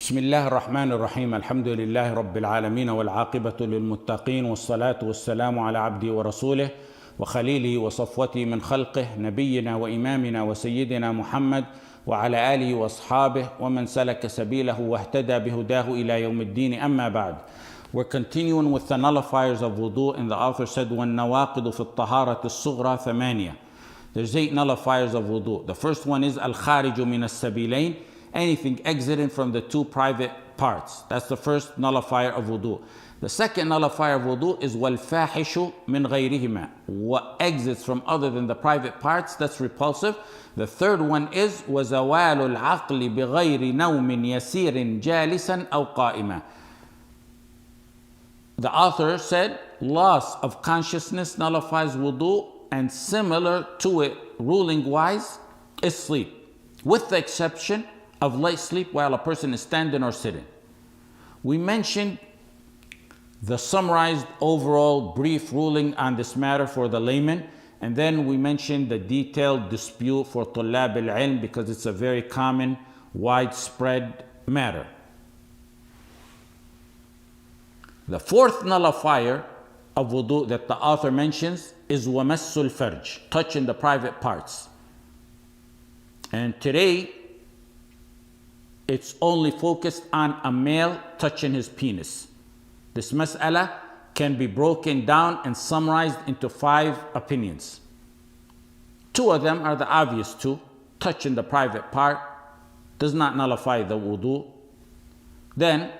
بسم الله الرحمن الرحيم. الحمد لله رب العالمين والعاقبة للمتقين والصلاة والسلام على عبده ورسوله وخليله وصفوته من خلقه نبينا وإمامنا وسيدنا محمد وعلى آله وأصحابه ومن سلك سبيله واهتدى بهداه إلى يوم الدين. أما بعد. We're continuing with the nullifiers of wudu, and the author said وَالنَّوَاقِضُ فِي الطَّهَارَةِ الصُّغْرَى ثَمَانِيَةٌ. There's 8 nullifiers of wudu. The first one is الْخَارِجُ مِنَ السَّبِيلَيْنِ, anything exiting from the 2 private parts. That's the first nullifier of wudu. The second nullifier of wudu is وَالْفَاحِشُ مِنْ غَيْرِهِمَا, what exits from other than the private parts, that's repulsive. The third one is وَزَوَالُ الْعَقْلِ بِغَيْرِ نَوْمٍ يَسِيرٍ جَالِسًا أَوْ قَائِمًا. The author said loss of consciousness nullifies wudu, and similar to it ruling wise is sleep, with the exception of light sleep while a person is standing or sitting. We mentioned the summarized overall brief ruling on this matter for the layman, and then we mentioned the detailed dispute for طلاب العلم because it's a very common, widespread matter. The fourth nullifier of wudu that the author mentions is وَمَسُّ الْفَرْجِ, touching the private parts. And today, it's only focused on a male touching his penis. This mas'ala can be broken down and summarized into 5 opinions. 2 of them are the obvious 2. Touching the private part does not nullify the wudu. Then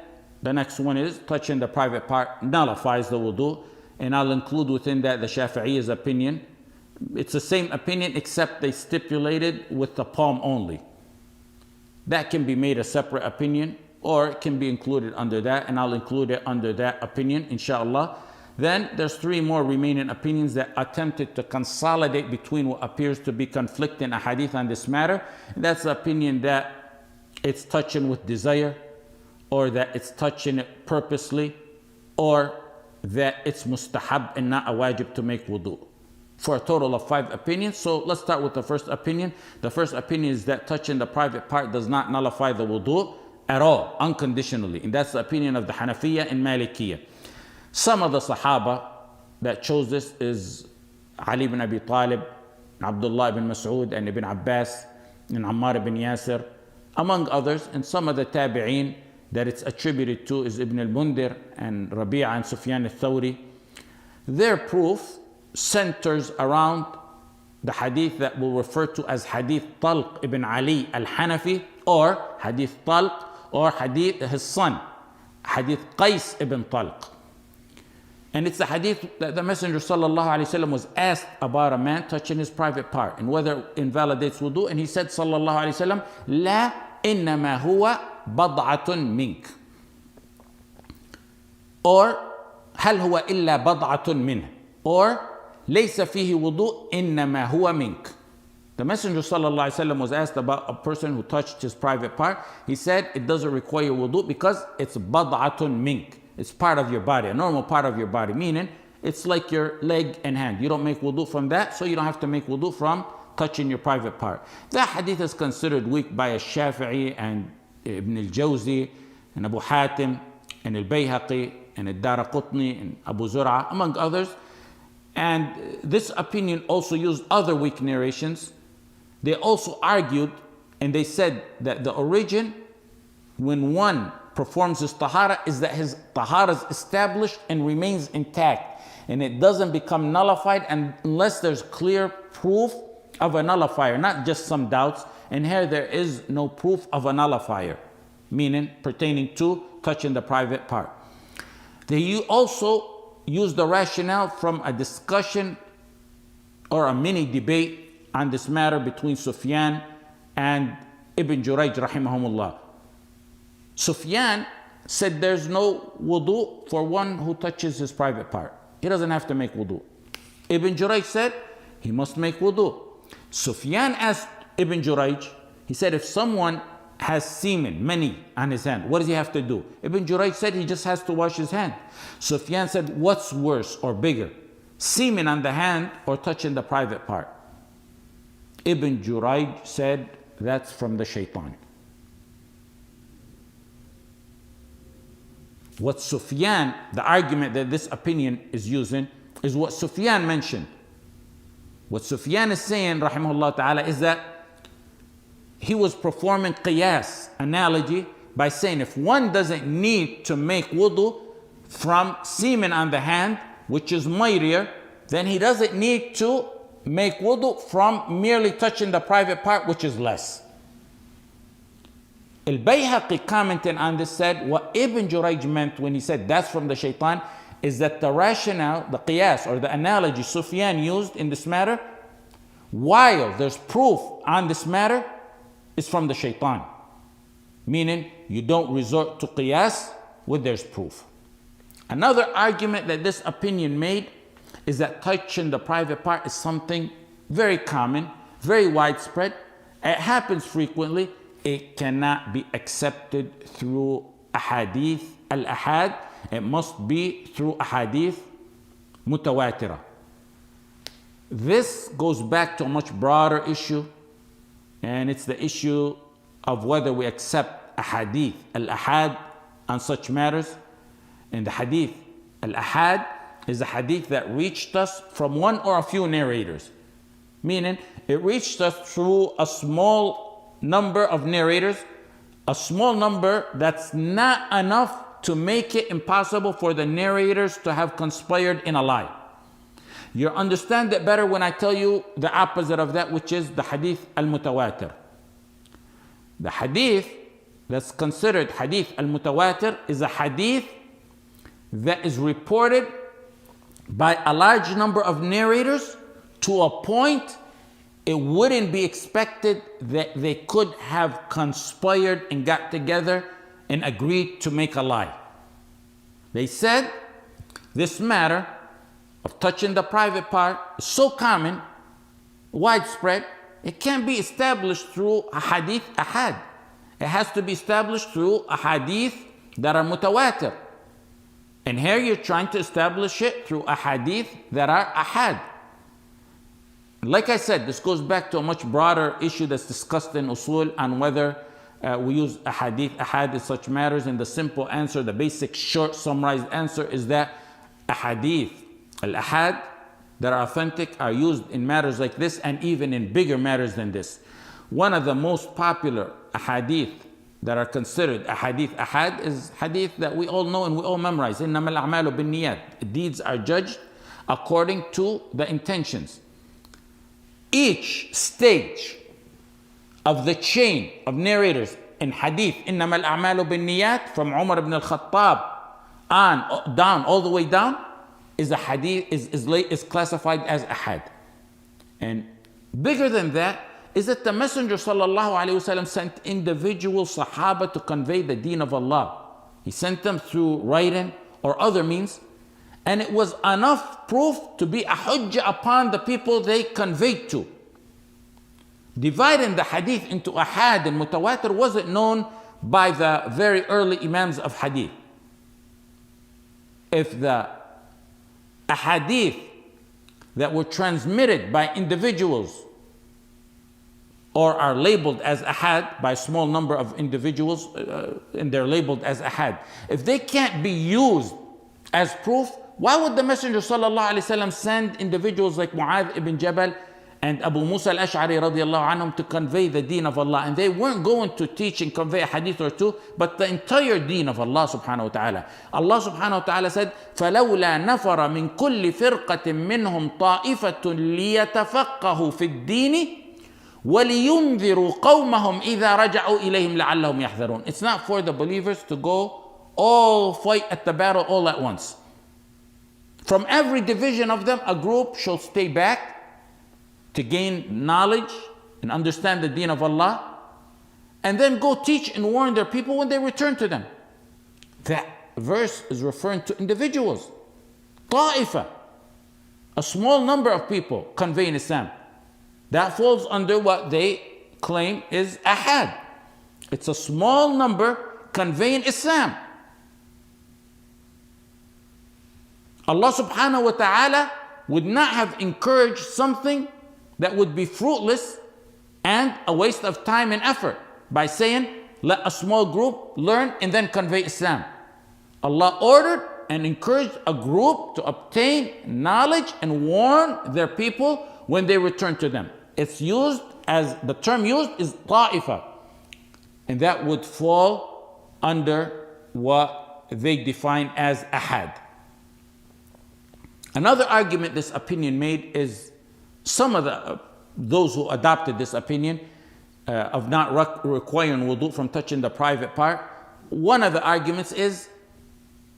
the next one is touching the private part nullifies the wudu, and I'll include within that the Shafi'iyya's opinion. It's the same opinion except they stipulated with the palm only. That can be made a separate opinion, or it can be included under that, and I'll include it under that opinion, inshallah. Then there's 3 more remaining opinions that attempted to consolidate between what appears to be conflicting ahadith on this matter. And that's the opinion that it's touching with desire, or that it's touching it purposely, or that it's mustahab and not a wajib to make wudu, for a total of 5 opinions. So let's start with the first opinion. The first opinion is that touching the private part does not nullify the wudu at all, unconditionally. And that's the opinion of the Hanafiya and Malikiyya. Some of the Sahaba that chose this is Ali ibn Abi Talib, Abdullah ibn Mas'ud, and Ibn Abbas, and Ammar ibn Yasir, among others. And some of the Tabi'een that it's attributed to is Ibn al-Mundir and Rabi'a and Sufyan al-Thawri. Their proof centers around the hadith that we'll refer to as Hadith Talq ibn Ali al-Hanafi, or Hadith Talq, or Hadith his son, Hadith Qais ibn Talq. And it's the hadith that the Messenger sallallahu alaihi wasallam was asked about a man touching his private part and whether it invalidates wudu, and he said sallallahu alaihi wasallam, La innama huwa bad'atun mink, or hal huwa illa bad'atun minh, or laysa fihi wudu innama huwa mink. The Messenger sallallahu alaihi wasallam was asked about a person who touched his private part. He said it doesn't require wudu because it's bad'atun mink. It's part of your body, a normal part of your body, meaning it's like your leg and hand. You don't make wudu from that, so you don't have to make wudu from touching your private part. That hadith is considered weak by Al-Shafi'i and Ibn al-Jawzi and Abu Hatim and Al-Bayhaqi and Al-Daraqutni and Abu Zur'a, among others. And this opinion also used other weak narrations. They also argued, and they said that the origin, when one performs his tahara, is that his tahara is established and remains intact, and it doesn't become nullified unless there's clear proof of a nullifier, not just some doubts. And here there is no proof of a nullifier, meaning pertaining to touching the private part. They also use the rationale from a discussion or a mini debate on this matter between Sufyan and Ibn Jurayj rahimahumullah. Sufyan said there's no wudu for one who touches his private part. He doesn't have to make wudu. Ibn Jurayj said he must make wudu. Sufyan asked Ibn Jurayj, he said, if someone has semen, mani, on his hand, what does he have to do? Ibn Jurayj said he just has to wash his hand. Sufyan said, what's worse or bigger, semen on the hand or touching the private part? Ibn Jurayj said, that's from the shaitan. What Sufyan, the argument that this opinion is using, is what Sufyan mentioned. What Sufyan is saying, rahimahullah ta'ala, is that he was performing qiyas, analogy, by saying if one doesn't need to make wudu from semen on the hand, which is mightier, then he doesn't need to make wudu from merely touching the private part, which is less. Al-Bayhaqi commenting on this said, what Ibn Jurayj meant when he said that's from the shaitan is that the rationale, the qiyas or the analogy Sufyan used in this matter, while there's proof on this matter, is from the shaitan. Meaning you don't resort to qiyas when there's proof. Another argument that this opinion made is that touching the private part is something very common, very widespread. It happens frequently. It cannot be accepted through ahadith al-ahad. It must be through ahadith mutawatira. This goes back to a much broader issue, and it's the issue of whether we accept ahadith al-ahad on such matters. And the hadith al-ahad is a hadith that reached us from one or a few narrators. Meaning, it reached us through a small number of narrators, a small number that's not enough to make it impossible for the narrators to have conspired in a lie. You'll understand it better when I tell you the opposite of that, which is the hadith al-mutawatir. The hadith that's considered hadith al-mutawatir is a hadith that is reported by a large number of narrators to a point it wouldn't be expected that they could have conspired and got together and agreed to make a lie. They said this matter of touching the private part is so common, widespread, it can't be established through a hadith ahad. It has to be established through a hadith that are mutawatir. And here you're trying to establish it through a hadith that are ahad. Like I said, this goes back to a much broader issue that's discussed in usul on whether we use ahad in such matters. And the simple answer, the basic short summarized answer is that ahadith al-ahad that are authentic are used in matters like this and even in bigger matters than this. One of the most popular ahadith that are considered ahadith ahad is hadith that we all know and we all memorize. إِنَّمَا الْأَعْمَالُ بِالنِّيَّاتِ. Deeds are judged according to the intentions. Each stage of the chain of narrators in hadith إِنَّمَا الْأَعْمَالُ بِالنِّيَّاتِ from Umar ibn al-Khattab on down, all the way down, is a hadith is classified as ahad. And bigger than that is that the Messenger sallallahu alaihi wasallam sent individual Sahaba to convey the deen of Allah. He sent them through writing or other means, and it was enough proof to be a hujjah upon the people they conveyed to. Dividing the hadith into ahad and mutawatir wasn't known by the very early imams of hadith. If the ahadith that were transmitted by individuals or are labeled as ahad by a small number of individuals, and they're labeled as ahad, if they can't be used as proof, why would the Messenger sallallahu alaihi wasallam send individuals like Mu'adh ibn Jabal and Abu Musa al-Ash'ari radiyallahu anhum to convey the deen of Allah? And they weren't going to teach and convey a hadith or two, but the entire deen of Allah subhanahu wa ta'ala. Allah subhanahu wa ta'ala said, فَلَوْلَا نَفَرَ مِن كُلِّ فِرْقَةٍ مِّنْهُمْ طَائِفَةٌ لِيَتَفَقَّهُوا فِي الدِّينِ وَلِيُنذِرُوا قَوْمَهُمْ إِذَا رَجَعُوا إِلَيْهِمْ لَعَلَّهُمْ يَحْذَرُونَ. It's not for the believers to go all fight at the battle all at once. From every division of them, a group shall stay back to gain knowledge and understand the deen of Allah, and then go teach and warn their people when they return to them. That verse is referring to individuals. Ta'ifa, a small number of people conveying Islam. That falls under what they claim is ahad. It's a small number conveying Islam. Allah subhanahu wa ta'ala would not have encouraged something that would be fruitless and a waste of time and effort by saying, let a small group learn and then convey Islam. Allah ordered and encouraged a group to obtain knowledge and warn their people when they return to them. It's used as, the term used is ta'ifa, and that would fall under what they define as ahad. Another argument this opinion made is some of those who adopted this opinion of not requiring wudu from touching the private part. One of the arguments is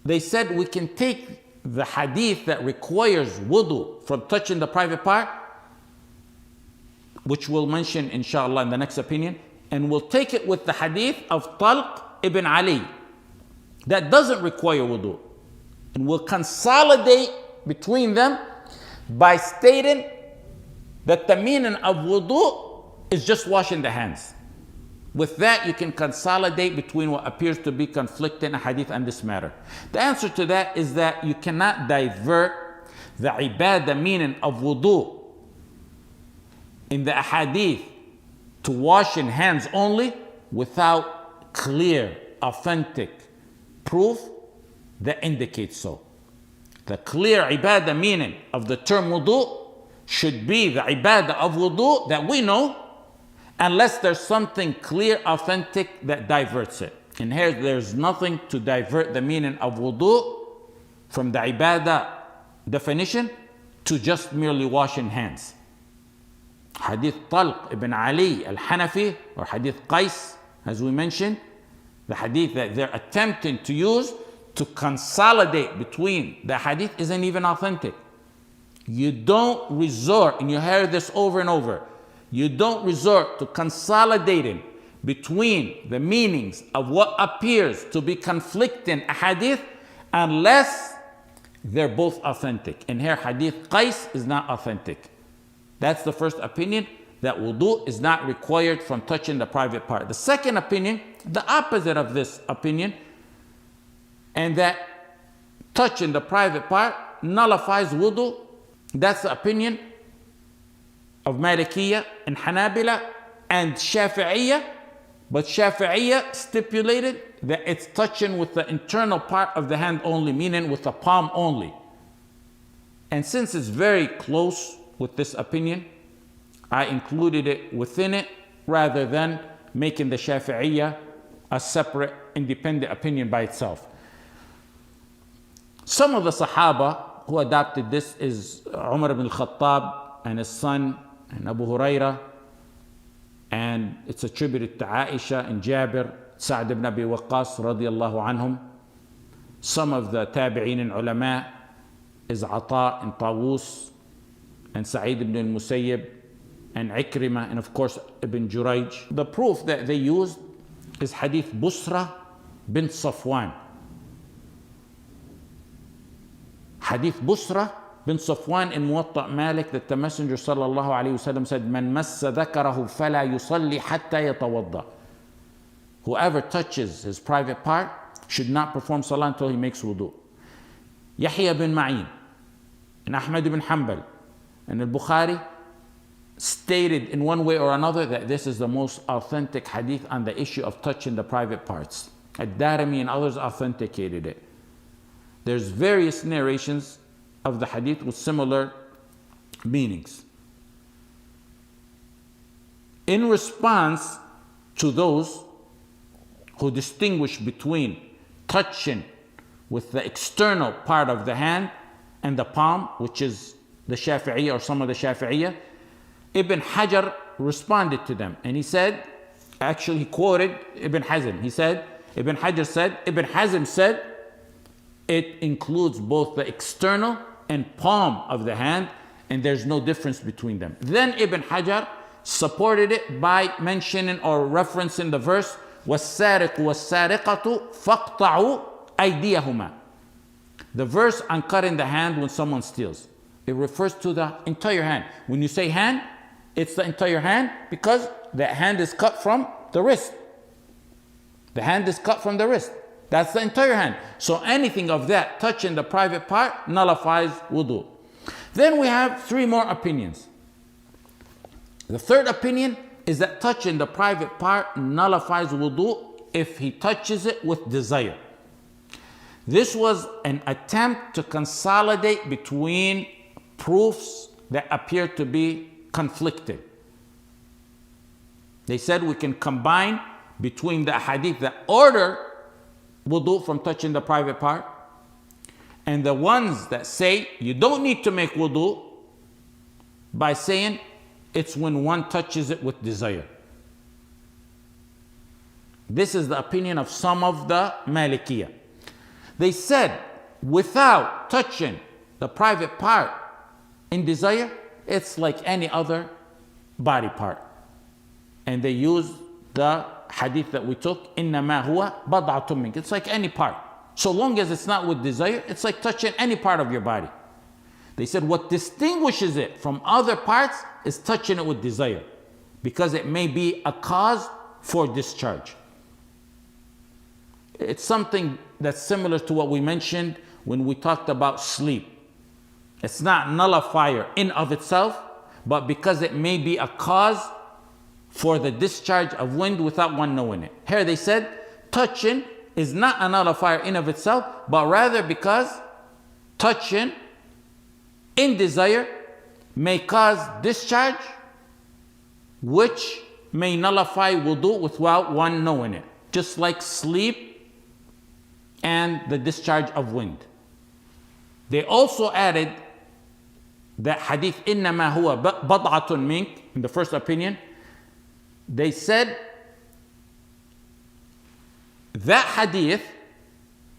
they said we can take the hadith that requires wudu from touching the private part, which we'll mention inshallah in the next opinion, and we'll take it with the hadith of Talq ibn Ali that doesn't require wudu, and we'll consolidate between them by stating that the meaning of wudu is just washing the hands. With that, you can consolidate between what appears to be conflicting hadith on this matter. The answer to that is that you cannot divert the ibadah meaning of wudu in the hadith to washing hands only without clear, authentic proof that indicates so. The clear ibadah meaning of the term wudu should be the ibadah of wudu that we know, unless there's something clear, authentic that diverts it. And here there's nothing to divert the meaning of wudu from the ibadah definition to just merely washing hands. Hadith Talq ibn Ali al-Hanafi, or Hadith Qais, as we mentioned, the hadith that they're attempting to use to consolidate between the hadith isn't even authentic. You don't resort, and you hear this over and over, you don't resort to consolidating between the meanings of what appears to be conflicting a hadith unless they're both authentic. And here Hadith Qais is not authentic. That's the first opinion, that wudu is not required from touching the private part. The second opinion, the opposite of this opinion, and that touching the private part nullifies wudu. That's the opinion of Malikiya and Hanabila and Shafi'iyya, but Shafi'iyya stipulated that it's touching with the internal part of the hand only, meaning with the palm only. And since it's very close with this opinion, I included it within it rather than making the Shafi'iyya a separate independent opinion by itself. Some of the Sahaba who adopted this is Umar ibn al-Khattab and his son and Abu Huraira, and it's attributed to Aisha and Jabir, Sa'd ibn Abi Waqqas radiyallahu anhum. Some of the Tabi'in and Ulama is Ata and Tawus and Sa'id ibn al-Musayyib and Ikrimah and of course Ibn Jurayj. The proof that they used is Hadith Busra bin Safwan. Hadith Busra bin Safwan in Muwatta Malik, that the Messenger sallallahu alayhi wasallam said, "Man massa dhakarahu fala yusalli hatta yatawadda." Whoever touches his private part should not perform salah until he makes wudu. Yahya bin Ma'in and Ahmad ibn Hanbal and al-Bukhari stated in one way or another that this is the most authentic hadith on the issue of touching the private parts. Ad-Darimi and others authenticated it. There's various narrations of the hadith with similar meanings. In response to those who distinguish between touching with the external part of the hand and the palm, which is the Shafi'iyya or some of the Shafi'iyya, Ibn Hajar responded to them and he said, actually he quoted Ibn Hazm. He said, Ibn Hajar said, Ibn Hazm said, it includes both the external and palm of the hand, and there's no difference between them. Then Ibn Hajar supported it by mentioning or referencing the verse, وَالسَّارِقُ وَالسَّارِقَةُ فَاقْطَعُوا أَيْدِيَهُمَا. The verse on cutting the hand when someone steals. It refers to the entire hand. When you say hand, it's the entire hand because the hand is cut from the wrist. The hand is cut from the wrist. That's the entire hand. So anything of that touching the private part nullifies wudu. Then we have three more opinions. The third opinion is that touching the private part nullifies wudu if he touches it with desire. This was an attempt to consolidate between proofs that appear to be conflicted. They said we can combine between the hadith that order wudu from touching the private part and the ones that say you don't need to make wudu by saying it's when one touches it with desire. This is the opinion of some of the Malikiyah. They said without touching the private part in desire, it's like any other body part. And they use the hadith that we took, إِنَّمَا هُوَ بَضْعَةٌ مِّنْكَ. It's like any part. So long as it's not with desire, it's like touching any part of your body. They said what distinguishes it from other parts is touching it with desire, because it may be a cause for discharge. It's something that's similar to what we mentioned when we talked about sleep. It's not nullifier in of itself, but because it may be a cause for the discharge of wind without one knowing it. Here they said touching is not a nullifier in of itself, but rather because touching in desire may cause discharge, which may nullify wudu without one knowing it. Just like sleep and the discharge of wind. They also added that hadith إِنَّمَا هُوَ بَضْعَةٌ مِنْكَ, in the first opinion. They said that hadith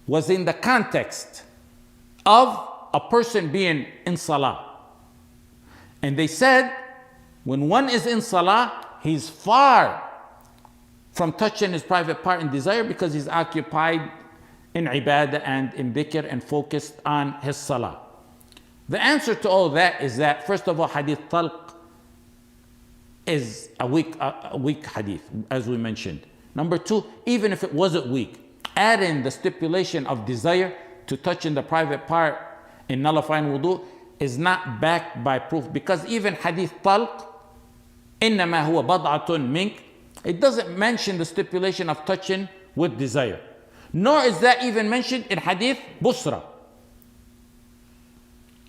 was in the context of a person being in salah. And they said when one is in salah, he's far from touching his private part in desire because he's occupied in ibadah and in dhikr and focused on his salah. The answer to all that is that, first of all, hadith talq is a weak hadith, as we mentioned. Number two, even if it wasn't weak, add in the stipulation of desire to touching the private part in nullifying wudu is not backed by proof, because even hadith talq, إِنَّمَا هُوَ بَضْعَةٌ مِنْكَ, it doesn't mention the stipulation of touching with desire. Nor is that even mentioned in hadith busra.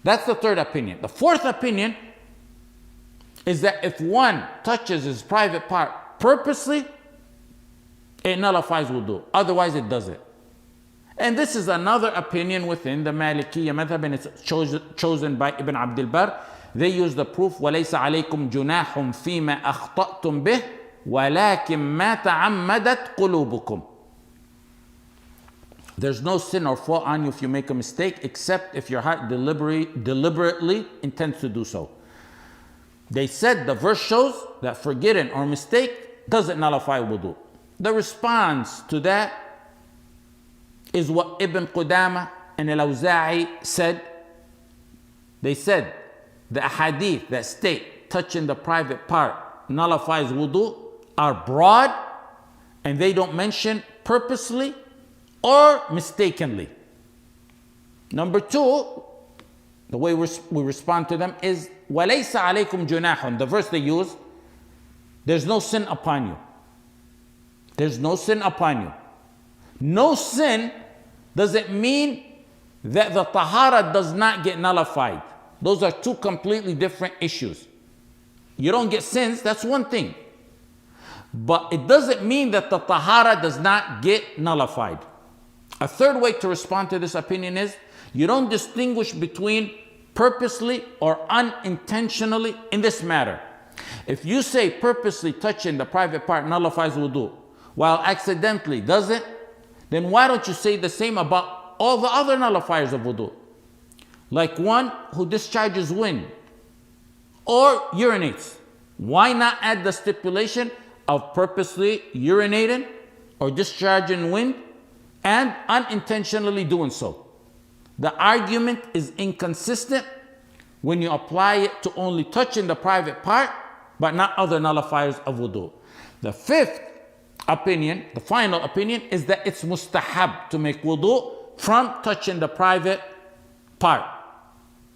That's the third opinion. The fourth opinion is that if one touches his private part purposely, it nullifies wudu. Otherwise it doesn't. And this is another opinion within the Malikiyya madhab, and it's chosen by Ibn Abdul Barr. They use the proof وَلَيْسَ عَلَيْكُمْ جُنَاحٌ فِي مَا أَخْطَأْتُمْ بِهِ وَلَكِنْ مَا تَعَمَّدَتْ قُلُوبُكُمْ. There's no sin or fault on you if you make a mistake, except if your heart deliberately intends to do so. They said the verse shows that forgetting or mistake doesn't nullify wudu. The response to that is what Ibn Qudama and Al-Awza'i said. They said the ahadith that state touching the private part nullifies wudu are broad, and they don't mention purposely or mistakenly. Number two, the way we respond to them is وَلَيْسَ عَلَيْكُمْ جُنَاحٌ. The verse they use, there's no sin upon you. There's no sin upon you. No sin doesn't mean that the tahara does not get nullified. Those are two completely different issues. You don't get sins, that's one thing. But it doesn't mean that the tahara does not get nullified. A third way to respond to this opinion is you don't distinguish between purposely or unintentionally in this matter. If you say purposely touching the private part nullifies wudu, while accidentally doesn't, then why don't you say the same about all the other nullifiers of wudu? Like one who discharges wind or urinates. Why not add the stipulation of purposely urinating or discharging wind and unintentionally doing so? The argument is inconsistent when you apply it to only touching the private part, but not other nullifiers of wudu. The fifth opinion, the final opinion, is that it's mustahab to make wudu from touching the private part.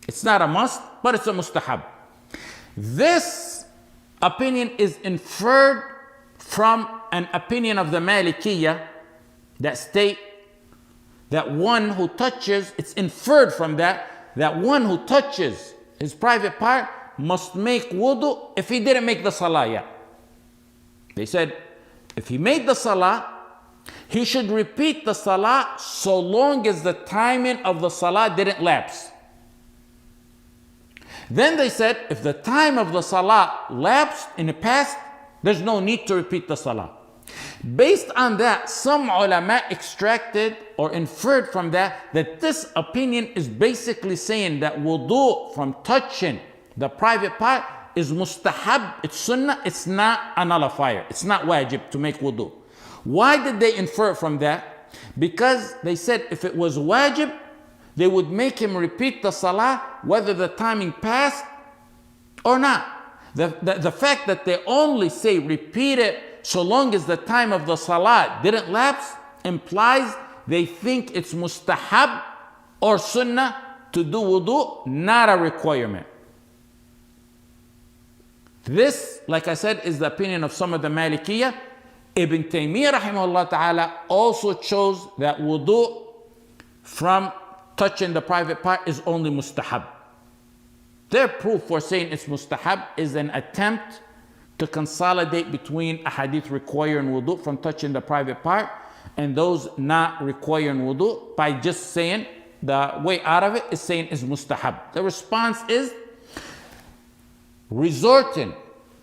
It's not a must, but it's a mustahab. This opinion is inferred from an opinion of the Malikiyya that state that one who touches, it's inferred from that one who touches his private part must make wudu if he didn't make the salah yet. They said, if he made the salah, he should repeat the salah so long as the timing of the salah didn't lapse. Then they said, if the time of the salah lapsed in the past, there's no need to repeat the salah. Based on that, some ulama extracted or inferred from that this opinion is basically saying that wudu from touching the private part is mustahab, it's sunnah, it's not a nullifier, it's not wajib to make wudu. Why did they infer from that? Because they said if it was wajib, they would make him repeat the salah whether the timing passed or not. The fact that they only say repeat it so long as the time of the salah didn't lapse implies they think it's mustahab or sunnah to do wudu, not a requirement. This, like I said, is the opinion of some of the Malikiyyah. Ibn Taymiyyah rahimahullah ta'ala also chose that wudu from touching the private part is only mustahab. Their proof for saying it's mustahab is an attempt to consolidate between a hadith requiring wudu from touching the private part and those not requiring wudu by just saying the way out of it is saying is mustahab. The response is resorting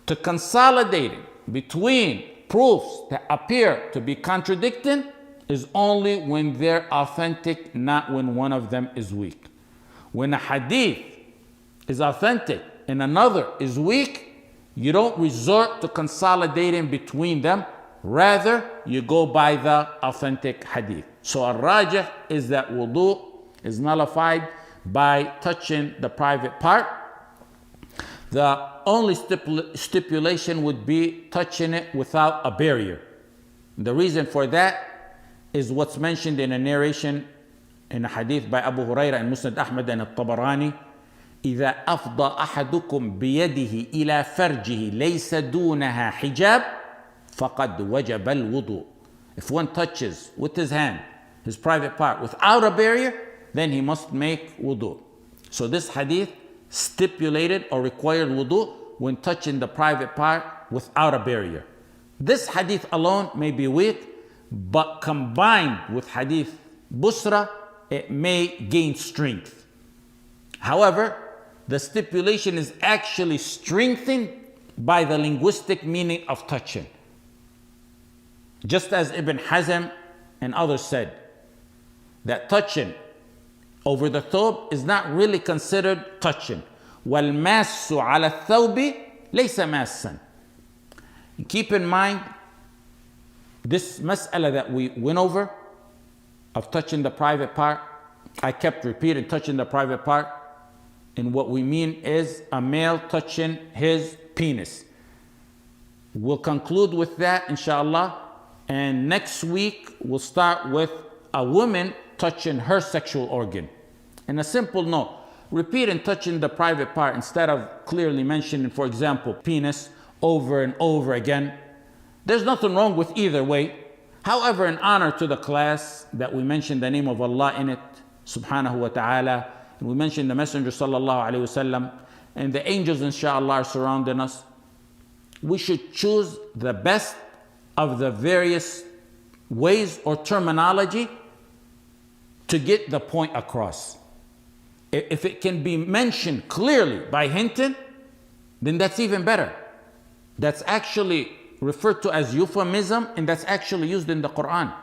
to consolidating between proofs that appear to be contradicting is only when they're authentic, not when one of them is weak. When a hadith is authentic and another is weak, you don't resort to consolidating between them. Rather, you go by the authentic hadith. So al-rajih is that wudu is nullified by touching the private part. The only stipulation would be touching it without a barrier. The reason for that is what's mentioned in a narration in a hadith by Abu Hurairah and Musnad Ahmad and Al-Tabarani. إذا أفضى أحدكم بيده إلى فرجه ليس دونها حجاب فقد وجب الوضوء. If one touches with his hand his private part without a barrier, then he must make wudu. So this hadith stipulated or required wudu when touching the private part without a barrier. This hadith alone may be weak, but combined with hadith Busra, it may gain strength. However, the stipulation is actually strengthened by the linguistic meaning of touching. Just as Ibn Hazm and others said, that touching over the thawb is not really considered touching. وَالْمَاسُ عَلَى الثَّوْبِ لَيْسَ مَاسًا. Keep in mind, this mas'ala that we went over of touching the private part, I kept repeating touching the private part, and what we mean is a male touching his penis. We'll conclude with that, inshallah, and next week we'll start with a woman touching her sexual organ. And a simple note, repeating touching the private part instead of clearly mentioning, for example, penis over and over again. There's nothing wrong with either way. However, in honor to the class that we mentioned the name of Allah in it, subhanahu wa ta'ala, and we mentioned the Messenger sallallahu alayhi wasallam, and the angels inshallah are surrounding us, we should choose the best of the various ways or terminology to get the point across. If it can be mentioned clearly by hinting, then that's even better. That's actually referred to as euphemism, and that's actually used in the Quran.